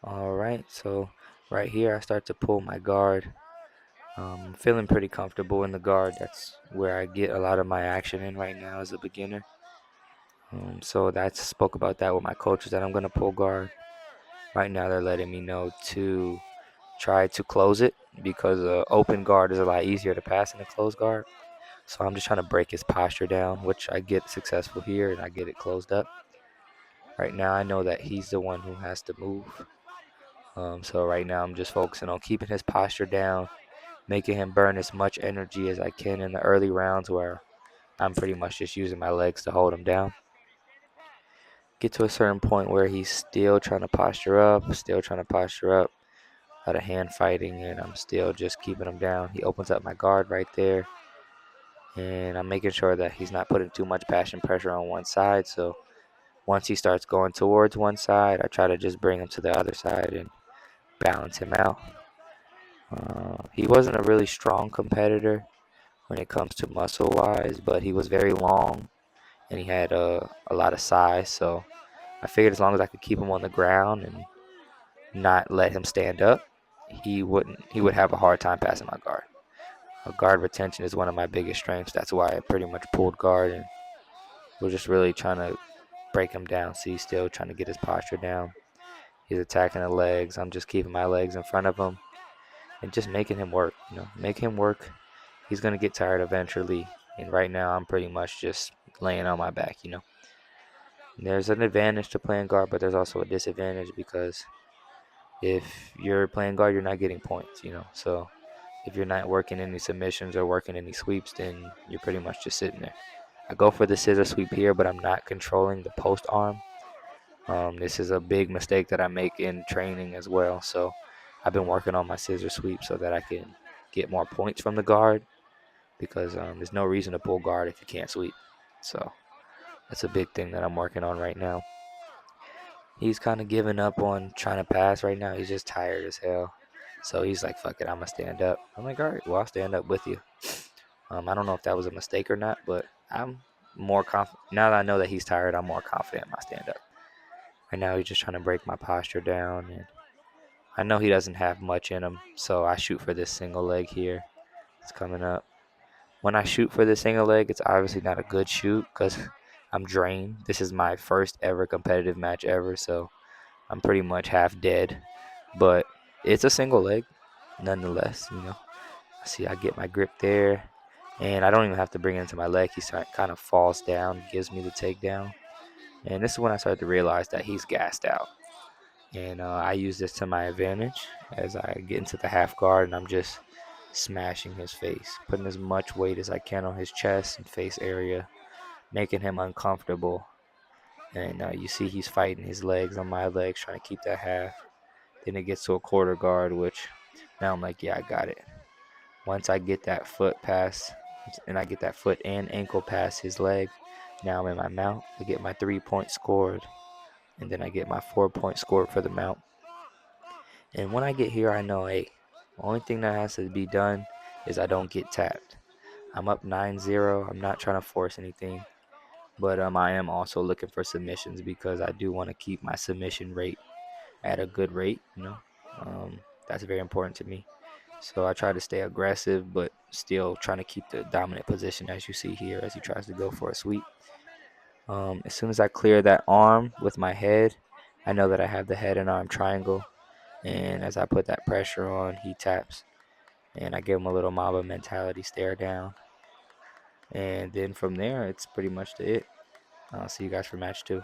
All right, so right here I start to pull my guard. Feeling pretty comfortable in the guard. That's where I get a lot of my action in right now as a beginner. So I spoke about that with my coaches that I'm gonna pull guard. Right now they're letting me know to try to close it because open guard is a lot easier to pass than a closed guard. So I'm just trying to break his posture down, which I get successful here and I get it closed up. Right now I know that he's the one who has to move. So right now I'm just focusing on keeping his posture down, making him burn as much energy as I can in the early rounds where I'm pretty much just using my legs to hold him down. Get to a certain point where he's still trying to posture up, a lot of hand fighting, and I'm still just keeping him down. He opens up my guard right there, and I'm making sure that he's not putting too much passion pressure on one side. So once he starts going towards one side, I try to just bring him to the other side and balance him out. He wasn't a really strong competitor when it comes to muscle wise, but he was very long and he had a lot of size. So I figured as long as I could keep him on the ground and not let him stand up, he would have a hard time passing my guard. Guard retention is one of my biggest strengths. That's why I pretty much pulled guard and was just really trying to break him down. See, he's still trying to get his posture down. He's attacking the legs. I'm just keeping my legs in front of him and just making him work. Make him work. He's gonna get tired eventually. And right now, I'm pretty much just laying on my back. There's an advantage to playing guard, but there's also a disadvantage because if you're playing guard, you're not getting points. So if you're not working any submissions or working any sweeps, then you're pretty much just sitting there. I go for the scissor sweep here, but I'm not controlling the post arm. This is a big mistake that I make in training as well. So I've been working on my scissor sweep so that I can get more points from the guard because there's no reason to pull guard if you can't sweep. So that's a big thing that I'm working on right now. He's kind of giving up on trying to pass right now. He's just tired as hell. So he's like, fuck it, I'm going to stand up. I'm like, all right, well, I'll stand up with you. I don't know if that was a mistake or not, but I'm more confident. Now that I know that he's tired, I'm more confident in my stand up. Right now, he's just trying to break my posture down. And I know he doesn't have much in him. So I shoot for this single leg here. It's coming up. When I shoot for the single leg, it's obviously not a good shoot because I'm drained. This is my first ever competitive match ever, so I'm pretty much half dead. But it's a single leg, nonetheless. See, I get my grip there, and I don't even have to bring it into my leg. He kind of falls down, gives me the takedown, and this is when I started to realize that he's gassed out. And I use this to my advantage as I get into the half guard, and I'm just smashing his face, putting as much weight as I can on his chest and face area, making him uncomfortable. And you see he's fighting his legs on my legs, trying to keep that half. Then it gets to a quarter guard, which now I'm like, yeah, I got it. Once I get that foot past, and I get that foot and ankle past his leg, now I'm in my mount. I get my 3 point scored, and then I get my 4 point scored for the mount. And when I get here, I know, hey, the only thing that has to be done is I don't get tapped. I'm up 9-0. I'm not trying to force anything, but I am also looking for submissions because I do want to keep my submission rate at a good rate. That's very important to me. So I try to stay aggressive, but still trying to keep the dominant position as you see here as he tries to go for a sweep. As soon as I clear that arm with my head, I know that I have the head and arm triangle. And as I put that pressure on, he taps. And I give him a little Mamba mentality stare down. And then from there, it's pretty much it. I'll see you guys for match two.